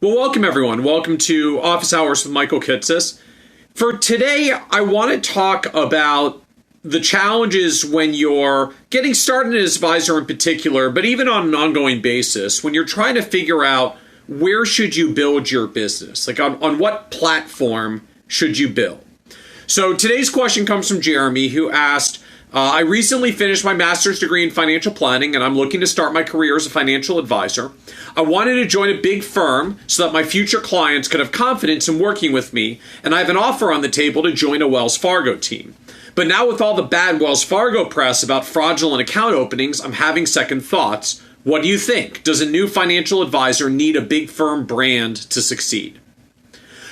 Well, welcome everyone. Welcome to Office Hours with Michael Kitces. For today, I want to talk about the challenges when you're getting started as an advisor in particular, but even on an ongoing basis, when you're trying to figure out where should you build your business? Like on what platform should you build? So today's question comes from Jeremy, who asked, I recently finished my master's degree in financial planning and I'm looking to start my career as a financial advisor. I wanted to join a big firm so that my future clients could have confidence in working with me, and I have an offer on the table to join a Wells Fargo team. But now with all the bad Wells Fargo press about fraudulent account openings, I'm having second thoughts. What do you think? Does a new financial advisor need a big firm brand to succeed?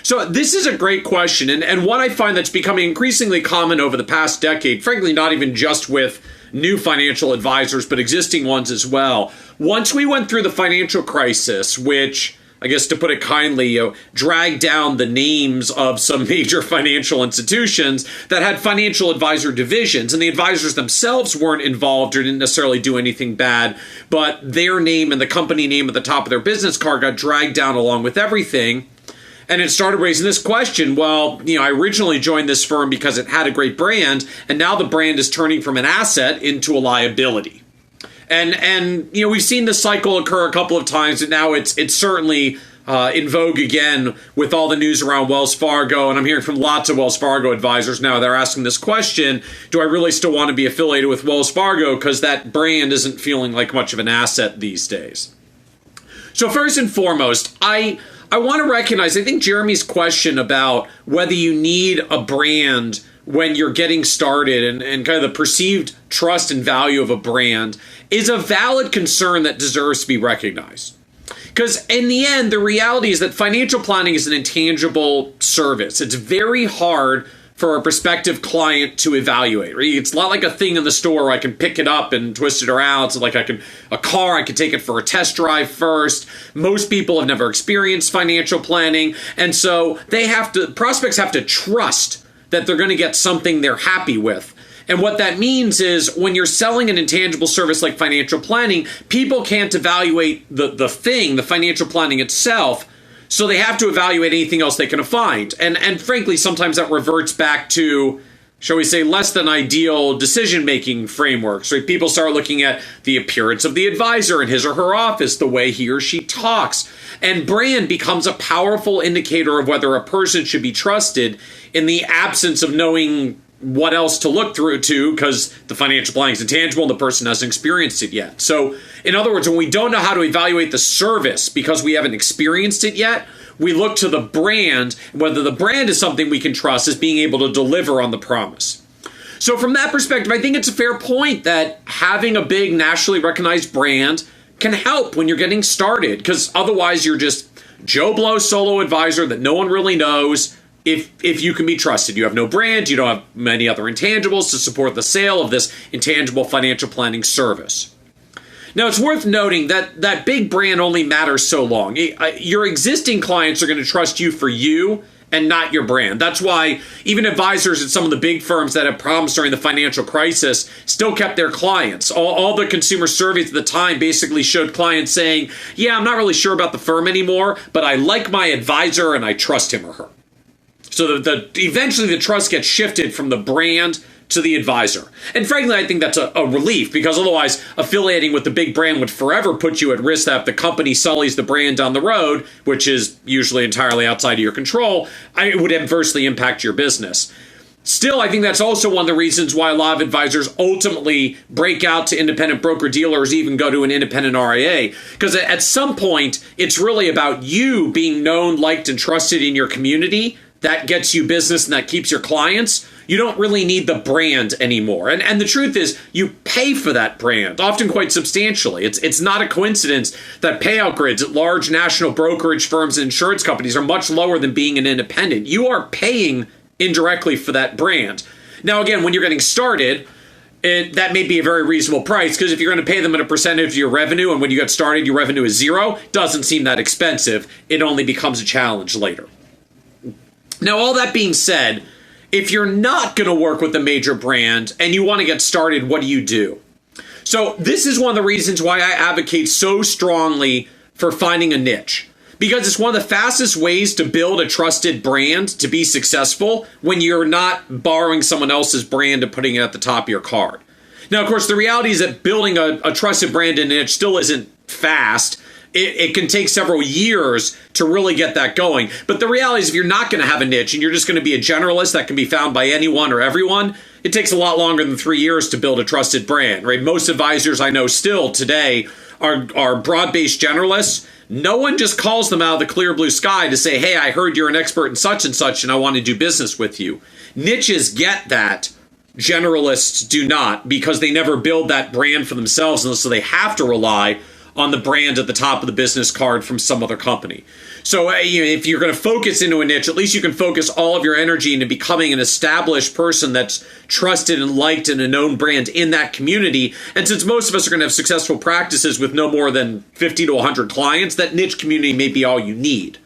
So this is a great question, and one I find that's becoming increasingly common over the past decade, frankly, not even just with new financial advisors, but existing ones as well. Once we went through the financial crisis, which, I guess to put it kindly, dragged down the names of some major financial institutions that had financial advisor divisions, and the advisors themselves weren't involved or didn't necessarily do anything bad, but their name and the company name at the top of their business card got dragged down along with everything. And it started raising this question, well, I originally joined this firm because it had a great brand, and now the brand is turning from an asset into a liability. And we've seen this cycle occur a couple of times, and now it's certainly in vogue again with all the news around Wells Fargo. And I'm hearing from lots of Wells Fargo advisors now. They're asking this question, do I really still want to be affiliated with Wells Fargo because that brand isn't feeling like much of an asset these days? So first and foremost, I want to recognize, I think Jeremy's question about whether you need a brand when you're getting started and kind of the perceived trust and value of a brand is a valid concern that deserves to be recognized. Because in the end, the reality is that financial planning is an intangible service. It's very hard for a prospective client to evaluate. Right? It's not like a thing in the store where I can pick it up and twist it around. It's like a car, I can take it for a test drive first. Most people have never experienced financial planning. And so prospects have to trust that they're going to get something they're happy with. And what that means is when you're selling an intangible service like financial planning, people can't evaluate the financial planning itself. So they have to evaluate anything else they can find. And frankly, sometimes that reverts back to, shall we say, less than ideal decision-making frameworks. Right? People start looking at the appearance of the advisor in his or her office, the way he or she talks. And brand becomes a powerful indicator of whether a person should be trusted in the absence of knowing what else to look through to, because the financial planning is intangible and the person hasn't experienced it yet. So in other words, when we don't know how to evaluate the service because we haven't experienced it yet, we look to the brand, whether the brand is something we can trust as being able to deliver on the promise. So from that perspective, I think it's a fair point that having a big nationally recognized brand can help when you're getting started, because otherwise you're just Joe Blow solo advisor that no one really knows. If you can be trusted, you have no brand, you don't have many other intangibles to support the sale of this intangible financial planning service. Now, it's worth noting that that big brand only matters so long. Your existing clients are going to trust you for you and not your brand. That's why even advisors at some of the big firms that had problems during the financial crisis still kept their clients. All the consumer surveys at the time basically showed clients saying, yeah, I'm not really sure about the firm anymore, but I like my advisor and I trust him or her. So eventually the trust gets shifted from the brand to the advisor. And frankly, I think that's a relief, because otherwise affiliating with the big brand would forever put you at risk that if the company sullies the brand down the road, which is usually entirely outside of your control, it would adversely impact your business. Still, I think that's also one of the reasons why a lot of advisors ultimately break out to independent broker-dealers, even go to an independent RIA. Because at some point, it's really about you being known, liked, and trusted in your community. That gets you business and that keeps your clients. You don't really need the brand anymore. And the truth is, you pay for that brand, often quite substantially. It's not a coincidence that payout grids at large national brokerage firms and insurance companies are much lower than being an independent. You are paying indirectly for that brand. Now, again, when you're getting started, that may be a very reasonable price, because if you're going to pay them at a percentage of your revenue, and when you get started, your revenue is zero, doesn't seem that expensive. It only becomes a challenge later. Now, all that being said, if you're not going to work with a major brand and you want to get started, what do you do? So this is one of the reasons why I advocate so strongly for finding a niche. because it's one of the fastest ways to build a trusted brand to be successful when you're not borrowing someone else's brand and putting it at the top of your card. Now, of course, the reality is that building a trusted brand in niche still isn't fast. It can take several years to really get that going. But the reality is if you're not going to have a niche and you're just going to be a generalist that can be found by anyone or everyone, it takes a lot longer than 3 years to build a trusted brand, right? Most advisors I know still today are broad-based generalists. No one just calls them out of the clear blue sky to say, hey, I heard you're an expert in such and I want to do business with you. Niches get that. Generalists do not, because they never build that brand for themselves, and so they have to rely on the brand at the top of the business card from some other company. So if you're going to focus into a niche, at least you can focus all of your energy into becoming an established person that's trusted and liked and a known brand in that community. And since most of us are going to have successful practices with no more than 50 to 100 clients, that niche community may be all you need.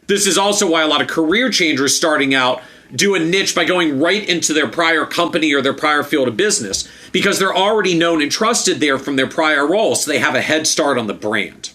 This is also why a lot of career changers starting out do a niche by going right into their prior company or their prior field of business, because they're already known and trusted there from their prior roles, so they have a head start on the brand.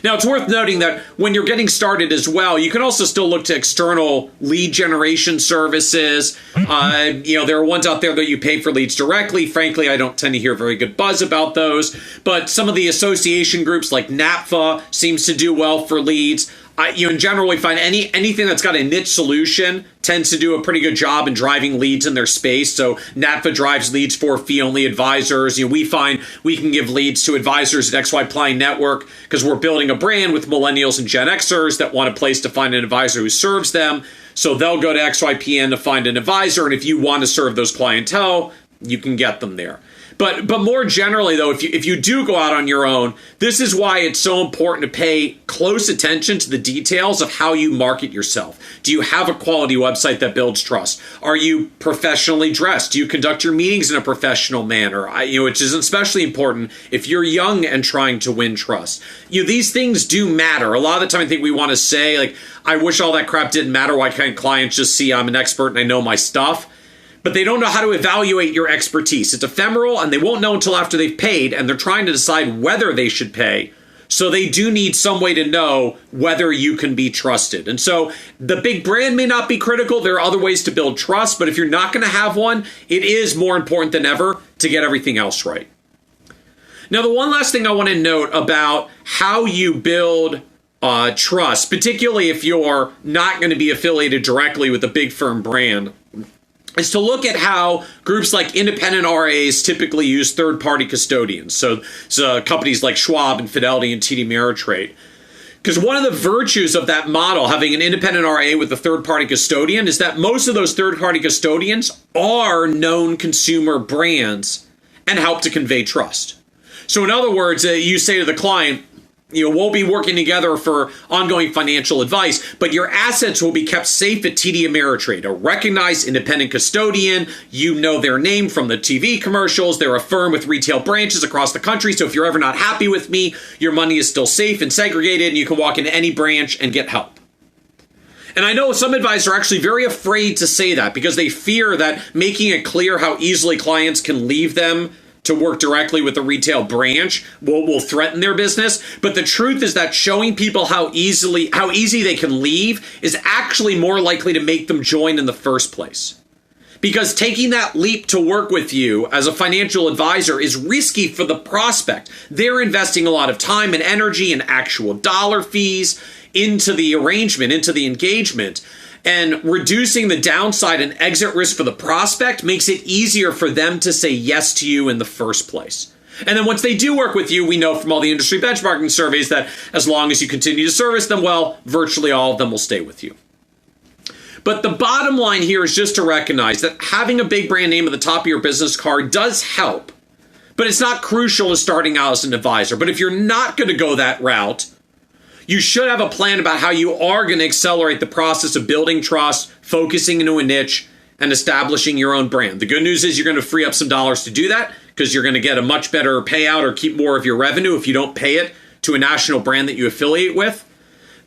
Now, it's worth noting that when you're getting started as well, you can also still look to external lead generation services. There are ones out there that you pay for leads directly. Frankly, I don't tend to hear very good buzz about those. But some of the association groups like NAPFA seems to do well for leads. In general, we find anything that's got a niche solution tends to do a pretty good job in driving leads in their space. So NAPFA drives leads for fee-only advisors. We find we can give leads to advisors at XY Ply Network because we're building a brand with millennials and Gen Xers that want a place to find an advisor who serves them. So they'll go to XYPN to find an advisor, and if you want to serve those clientele, you can get them there. But more generally, though, if you do go out on your own, this is why it's so important to pay close attention to the details of how you market yourself. Do you have a quality website that builds trust? Are you professionally dressed? Do you conduct your meetings in a professional manner? Which is especially important if you're young and trying to win trust. These things do matter. A lot of the time, I think we want to say, like, I wish all that crap didn't matter. Why can't clients just see I'm an expert and I know my stuff? But they don't know how to evaluate your expertise. It's ephemeral, and they won't know until after they've paid, and they're trying to decide whether they should pay. So they do need some way to know whether you can be trusted. And so the big brand may not be critical. There are other ways to build trust, but if you're not going to have one, it is more important than ever to get everything else right. Now, the one last thing I want to note about how you build trust, particularly if you're not going to be affiliated directly with a big firm brand, is to look at how groups like independent RAs typically use third-party custodians. So companies like Schwab and Fidelity and TD Ameritrade. Because one of the virtues of that model, having an independent RA with a third-party custodian, is that most of those third-party custodians are known consumer brands and help to convey trust. So in other words, you say to the client, we'll be working together for ongoing financial advice, but your assets will be kept safe at TD Ameritrade, a recognized independent custodian. You know their name from the TV commercials. They're a firm with retail branches across the country. So if you're ever not happy with me, your money is still safe and segregated, and you can walk into any branch and get help. And I know some advisors are actually very afraid to say that because they fear that making it clear how easily clients can leave them to work directly with the retail branch will threaten their business. But the truth is that showing people how easy they can leave is actually more likely to make them join in the first place. Because taking that leap to work with you as a financial advisor is risky for the prospect. They're investing a lot of time and energy and actual dollar fees into the arrangement, into the engagement. And reducing the downside and exit risk for the prospect makes it easier for them to say yes to you in the first place. And then once they do work with you, we know from all the industry benchmarking surveys that as long as you continue to service them well, virtually all of them will stay with you. But the bottom line here is just to recognize that having a big brand name at the top of your business card does help, but it's not crucial to starting out as an advisor. But if you're not going to go that route, you should have a plan about how you are going to accelerate the process of building trust, focusing into a niche, and establishing your own brand. The good news is you're going to free up some dollars to do that because you're going to get a much better payout or keep more of your revenue if you don't pay it to a national brand that you affiliate with.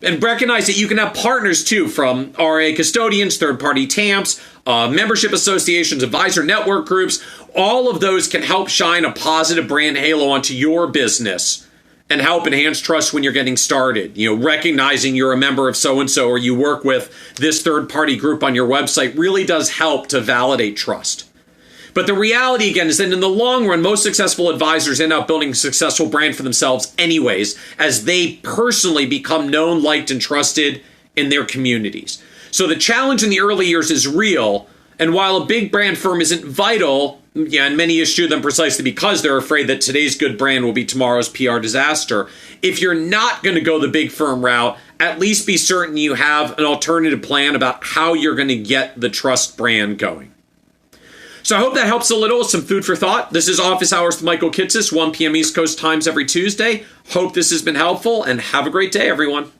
And recognize that you can have partners too, from RA custodians, third-party TAMPs, membership associations, advisor network groups. All of those can help shine a positive brand halo onto your business and help enhance trust when you're getting started. Recognizing you're a member of so-and-so or you work with this third-party group on your website really does help to validate trust. But the reality, again, is that in the long run, most successful advisors end up building a successful brand for themselves anyways, as they personally become known, liked, and trusted in their communities. So the challenge in the early years is real, and while a big brand firm isn't vital, and many eschew them precisely because they're afraid that today's good brand will be tomorrow's PR disaster, if you're not going to go the big firm route, at least be certain you have an alternative plan about how you're going to get the trust brand going. So I hope that helps a little, some food for thought. This is Office Hours with Michael Kitces, 1 p.m. East Coast times every Tuesday. Hope this has been helpful, and have a great day, everyone.